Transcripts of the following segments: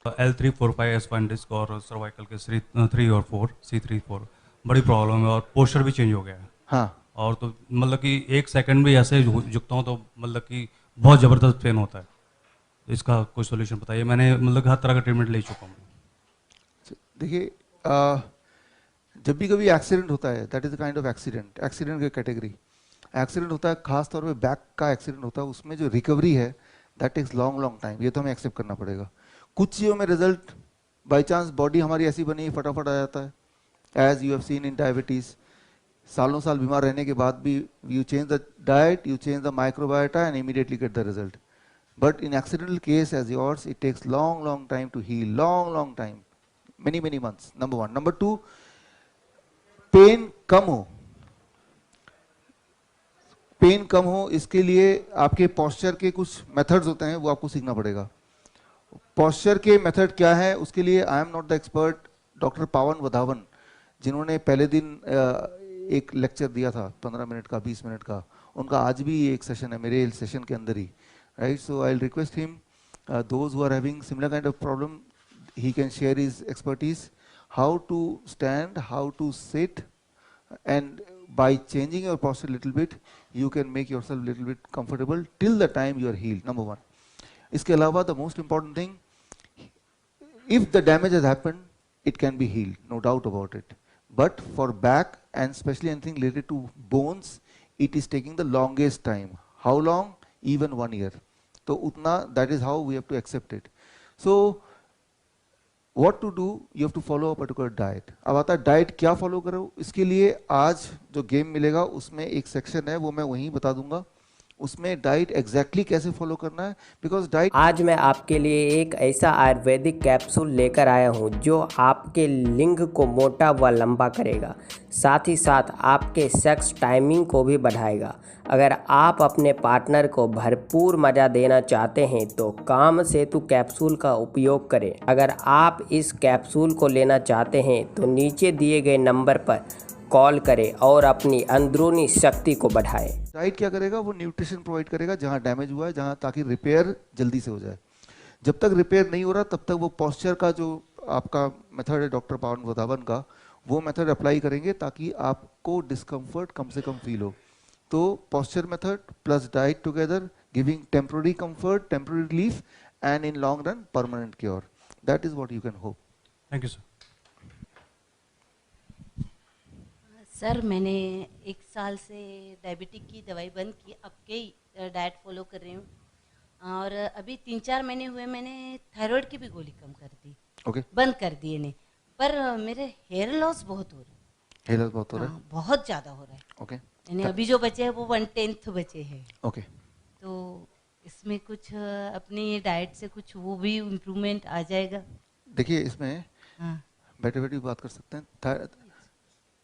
L345 spine disc और cervical के C3 और 4 बड़ी प्रॉब्लम है और पोस्चर भी चेंज हो गया है। हाँ, और तो मतलब कि 1 सेकंड भी ऐसे झुकता हूँ तो मतलब कि बहुत ज़बरदस्त पेन होता है। इसका कोई सोल्यूशन बताइए। मैंने मतलब हर तरह का ट्रीटमेंट ले चुका हूँ। देखिए, जब भी कभी एक्सीडेंट होता है, that is the kind of accident, accident की कैटेगरी। एक्सीडेंट होता है, खास तौर पे बैक का एक्सीडेंट होता है, उसमें जो रिकवरी है that takes long long time. ये तो हमें एक्सेप्ट करना पड़ेगा। कुछ चीज़ों में रिजल्ट बाई चांस, बॉडी हमारी ऐसी बनी है, फटाफट आ जाता है। As you have seen in diabetes, सालों साल बीमार रहने के बाद भी you change the diet, you change the microbiota and immediately get the result. But in accidental case as yours, it takes long long time to heal, long long time, many months, number one. Number two, pain कम हो, pain कम हो इसके लिए आपके posture के कुछ methods होते हैं, वो आपको सीखना पड़ेगा। पोस्चर के मेथड क्या है, उसके लिए I am not the expert. Doctor पावन वधावन, जिन्होंने पहले दिन एक लेक्चर दिया था 15 मिनट का, 20 मिनट का, उनका आज भी एक सेशन है मेरे सेशन के अंदर ही, right? So I will request him, those who are having similar kind of problem, he can share his expertise, how to stand, how to sit, and by changing your posture a little bit, you can make yourself a little bit comfortable till the time you are healed, number one. इसके अलावा the most important thing, if the damage has happened, it can be healed, no doubt about it. But for back and especially anything related to bones, it is taking the longest time. How long? Even 1 year. तो उतना, that is how we have to accept it. So what to do, you have to follow a particular diet. अब आता है diet क्या follow करो। इसके लिए आज जो गेम मिलेगा उसमें एक सेक्शन है, वो मैं वहीं बता दूंगा, उसमें डाइट एग्जैक्टली कैसे फॉलो करना है, बिकॉज डाइट। आज मैं आपके लिए एक ऐसा आयुर्वेदिक कैप्सूल लेकर आया हूं जो आपके लिंग को मोटा व लंबा करेगा, साथ ही साथ आपके सेक्स टाइमिंग को भी बढ़ाएगा। अगर आप अपने पार्टनर को भरपूर मज़ा देना चाहते हैं तो काम सेतु कैप्सूल का उपयोग करें। अगर आप इस कैप्सूल को लेना चाहते हैं तो नीचे दिए गए नंबर पर कॉल करें और अपनी अंदरूनी शक्ति को बढ़ाएं। डाइट क्या करेगा, वो न्यूट्रिशन प्रोवाइड करेगा जहाँ डैमेज हुआ है, जहाँ, ताकि रिपेयर जल्दी से हो जाए। जब तक रिपेयर नहीं हो रहा तब तक वो पॉस्चर का जो आपका मेथड है डॉक्टर पावन वधावन का, वो मेथड अप्लाई करेंगे ताकि आपको डिस्कम्फर्ट कम से कम फील हो। तो posture method plus diet together, giving temporary comfort, temporary relief, and in long run permanent cure. That is what you can hope. Thank you sir. Sir मैंने 1 साल से डायबिटिक की दवाई बंद की, अब के डाइट फॉलो कर रही हूँ, और अभी 3-4 महीने हुए मैंने थायराइड की भी गोली कम कर दी। ओके, बंद कर दिए ने, पर मेरे हेयर लॉस बहुत हो रहा है। हेयर लॉस बहुत हो रहा है? हाँ, बहुत ज़्यादा हो रहा है। ओके, यानी अभी जो बचे हैं वो 1/10 बचे हैं। ओके। तो इसमें कुछ अपनी डाइट से कुछ वो भी इम्प्रूवमेंट आ जाएगा? देखिए, इसमें हाँ, बैठे बैठे बात कर सकते हैं।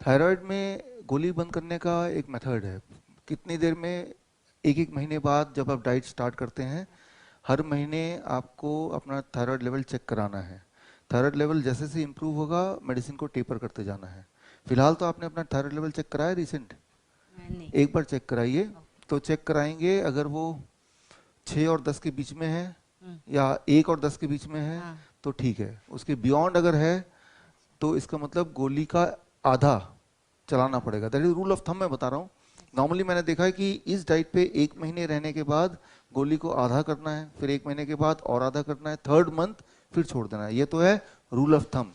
थायराइड में गोली बंद करने का एक मेथड है। कितनी देर में, 1-1 महीने बाद जब आप डाइट स्टार्ट करते हैं, हर महीने आपको अपना थायराइड लेवल चेक कराना है। थायराइड लेवल जैसे से इम्प्रूव होगा, मेडिसिन को टेपर करते जाना है। फिलहाल तो आपने अपना थायराइड लेवल चेक कराया रिसेंट? नहीं। एक बार चेक कराइए। तो चेक कराएंगे, अगर वो 6 और 10 के बीच में है या 1 और 10 के बीच में है, हाँ। तो ठीक है। उसके बियॉन्ड अगर है तो इसका मतलब गोली का आधा चलाना पड़ेगा। That is rule of thumb मैं बता रहा हूँ। नॉर्मली मैंने देखा है कि इस डाइट पे 1 महीने रहने के बाद गोली को आधा करना है, फिर 1 महीने के बाद और आधा करना है, 3rd मंथ फिर छोड़ देना है। ये तो है रूल ऑफ थंब,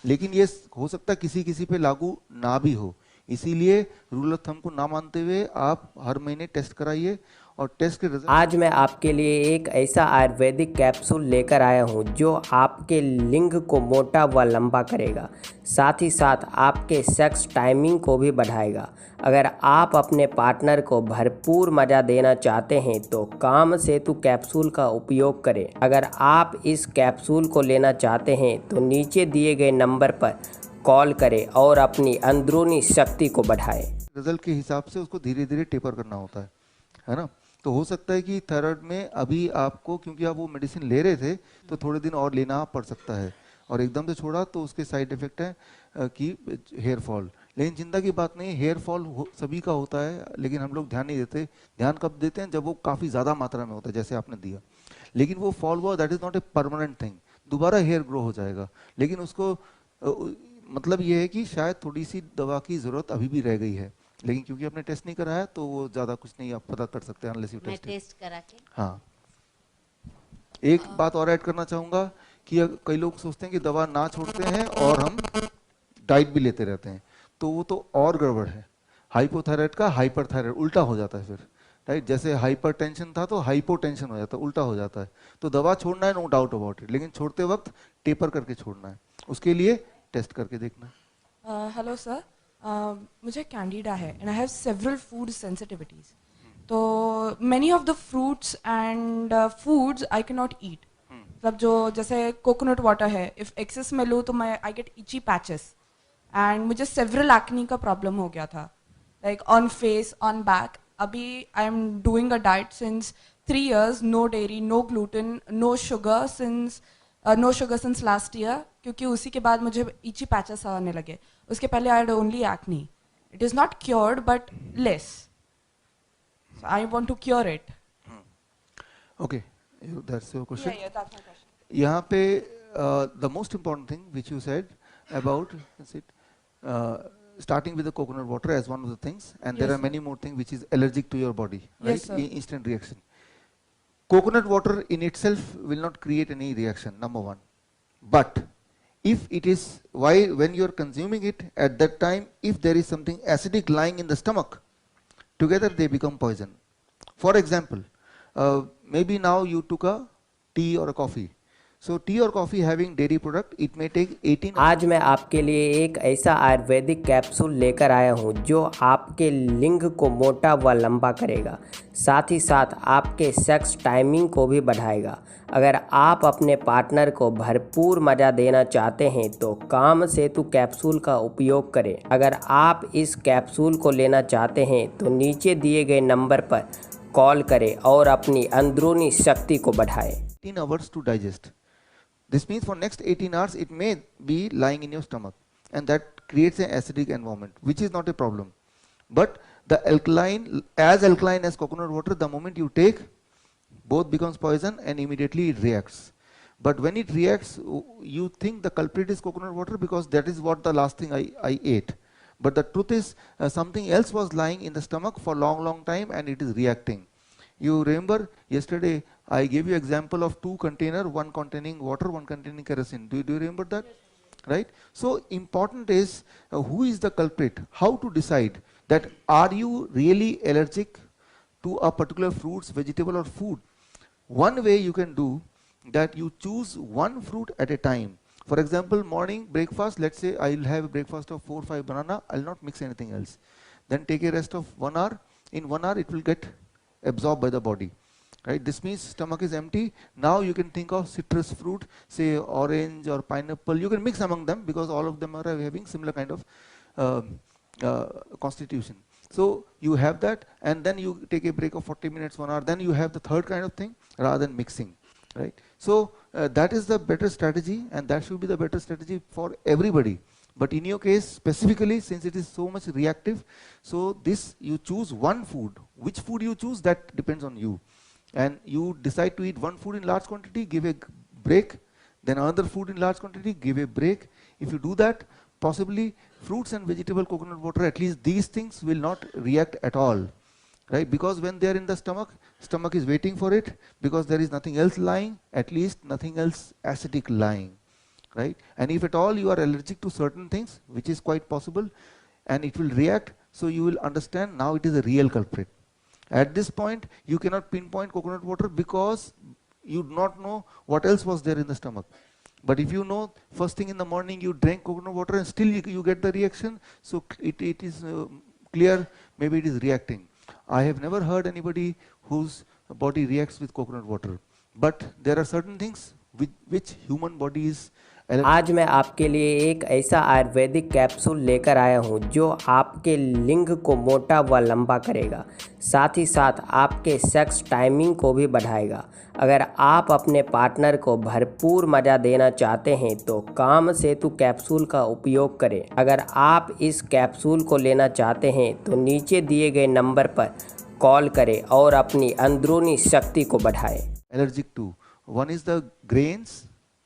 लेकिन ये हो सकता है किसी किसी पे लागू ना भी हो। इसीलिए रूल ऑफ थंब को ना मानते हुए आप हर महीने टेस्ट कराइए और टेस्ट के रिजल्ट। आज मैं आपके लिए एक ऐसा आयुर्वेदिक कैप्सूल लेकर आया हूं जो आपके लिंग को मोटा व लंबा करेगा, साथ ही साथ आपके सेक्स टाइमिंग को भी बढ़ाएगा। अगर आप अपने पार्टनर को भरपूर मज़ा देना चाहते हैं तो काम सेतु कैप्सूल का उपयोग करें। अगर आप इस कैप्सूल को लेना चाहते हैं तो नीचे दिए गए नंबर पर कॉल करें और अपनी अंदरूनी शक्ति को बढ़ाएं। रिजल्ट के हिसाब से उसको धीरे धीरे टेपर करना होता है ना। तो हो सकता है कि थायराइड में अभी आपको, क्योंकि आप वो मेडिसिन ले रहे थे, तो थोड़े दिन और लेना पड़ सकता है, और एकदम से छोड़ा तो उसके साइड इफेक्ट है कि हेयर फॉल। लेकिन चिंता की बात नहीं, हेयर फॉल सभी का होता है, लेकिन हम लोग ध्यान नहीं देते। ध्यान कब देते हैं? जब वो काफ़ी ज़्यादा मात्रा में होता है, जैसे आपने दिया। लेकिन वो फॉल हुआ, that is not a permanent thing. दोबारा हेयर ग्रो हो जाएगा। लेकिन उसको मतलब ये है कि शायद थोड़ी सी दवा की ज़रूरत अभी भी रह गई है, लेकिन क्योंकि आपने टेस्ट नहीं कराया तो वो ज़्यादा कुछ नहीं आप पता कर सकते हैं अनलेस यू मैं टेस्ट। टेस्ट करा के हाँ, एक बात और ऐड करना चाहूँगा कि कई लोग सोचते हैं कि दवा ना छोड़ते हैं और हम डाइट भी लेते रहते हैं, तो वो तो और गड़बड़ है। हाइपोथायराइड का हाइपरथायराइड उल्टा हो जाता है फिर, राइट? जैसे हाइपरटेंशन था तो हाइपोटेंशन हो जाता है, उल्टा हो जाता है। तो दवा छोड़ना है, नो डाउट अबाउट इट, लेकिन छोड़ते वक्त टेपर करके छोड़ना है, उसके लिए टेस्ट करके देखना है। हेलो सर, मुझे कैंडिडा है and I have several food sensitivities. तो many of the fruits and foods I can not eat. मतलब जो जैसे कोकोनट वाटर है, इफ एक्सेस में लूँ तो मैं I get itchy patches and मुझे सेवरल एक्नी का प्रॉब्लम हो गया था, like on face, on back. अभी I am doing a diet since 3 years, no dairy, no gluten, no sugar since last year, क्योंकि उसी के बाद मुझे इची पैचेस आने लगे। उसके पहले I had only acne. It is not cured but less. So I want to cure it. Okay, that's your question. Yeah, that's my question. यहाँ पे the most important thing which you said about starting with the coconut water as one of the things, and there Yes, are sir. many more things which is allergic to your body, right? Yes, sir. Instant reaction. Coconut water in itself will not create any reaction, number one. But if it is, when you are consuming it at that time, if there is something acidic lying in the stomach, together they become poison. For example, maybe now you took a tea or a coffee. So tea or coffee having dairy product, it may take 18 आज मैं आपके लिए एक ऐसा Ayurvedic capsule लेकर आया हूँ जो आपके लिंग को मोटा व लंबा करेगा, साथ ही साथ आपके सेक्स टाइमिंग को भी बढ़ाएगा। अगर आप अपने पार्टनर को भरपूर मज़ा देना चाहते हैं तो काम सेतु कैप्सूल का उपयोग करें। अगर आप इस कैप्सूल को लेना चाहते हैं तो नीचे दिए गए नंबर पर कॉल करें और अपनी अंदरूनी शक्ति को बढ़ाएं। 18 hours to digest. This means for next 18 hours it may be lying in your stomach, and that creates an acidic environment, which is not a problem. But the alkaline, as alkaline as coconut water, the moment you take, both becomes poison and immediately it reacts. But when it reacts, you think the culprit is coconut water because that is what the last thing I ate. But the truth is something else was lying in the stomach for long time and it is reacting. You remember yesterday I gave you example of 2 containers, one containing water, one containing kerosene. Do you remember that? Yes, right? So important is who is the culprit, how to decide that are you really allergic to a particular fruits, vegetable or food. One way you can do that, you choose one fruit at a time. For example, morning breakfast, let's say I will have a breakfast of 4 or 5 banana, I will not mix anything else. Then take a rest of 1 hour. In 1 hour it will get absorbed by the body, right? This means stomach is empty. Now you can think of citrus fruit, say orange or pineapple. You can mix among them because all of them are having similar kind of constitution. So you have that, and then you take a break of 40 minutes, 1 hour. Then you have the third kind of thing rather than mixing, right? So that is the better strategy, and that should be the better strategy for everybody. But in your case specifically, since it is so much reactive, so this you choose one food. Which food you choose, that depends on you. And you decide to eat one food in large quantity, give a break. Then another food in large quantity, give a break. If you do that, possibly fruits and vegetable, coconut water, at least these things will not react at all, right? Because when they are in the stomach, stomach is waiting for it, because there is nothing else lying, at least nothing else acidic lying, right? And if at all you are allergic to certain things, which is quite possible, and it will react, so you will understand now it is a real culprit. At this point, you cannot pinpoint coconut water because you do not know what else was there in the stomach. But if you know first thing in the morning you drank coconut water and still you get the reaction, so it is clear maybe it is reacting. I have never heard anybody whose body reacts with coconut water. But there are certain things which human body is. आज मैं आपके लिए एक ऐसा Ayurvedic capsule लेकर आया हूँ जो आपके लिंग को मोटा व लंबा करेगा, साथ ही साथ आपके सेक्स टाइमिंग को भी बढ़ाएगा। अगर आप अपने पार्टनर को भरपूर मज़ा देना चाहते हैं तो काम सेतु कैप्सूल का उपयोग करें। अगर आप इस कैप्सूल को लेना चाहते हैं तो नीचे दिए गए नंबर पर कॉल करें और अपनी अंदरूनी शक्ति को बढ़ाएं। Allergic to, one is the grains,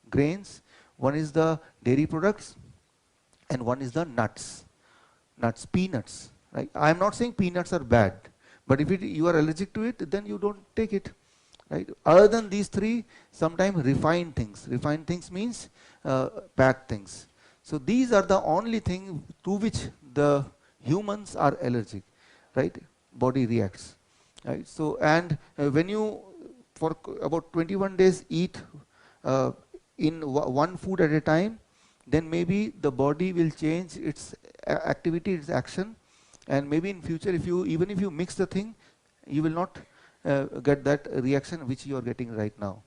grains, one is the dairy products, and one is the nuts. Nuts, peanuts. Right? I am not saying peanuts are bad, but if you are allergic to it, then you don't take it. Right? Other than these three, sometimes refined things. Refined things means packed things. So these are the only thing to which the humans are allergic. Right? Body reacts. Right? So and when you for about 21 days eat in one food at a time, then maybe the body will change its activity, its action, and maybe in future, if you even if you mix the thing, you will not get that reaction which you are getting right now.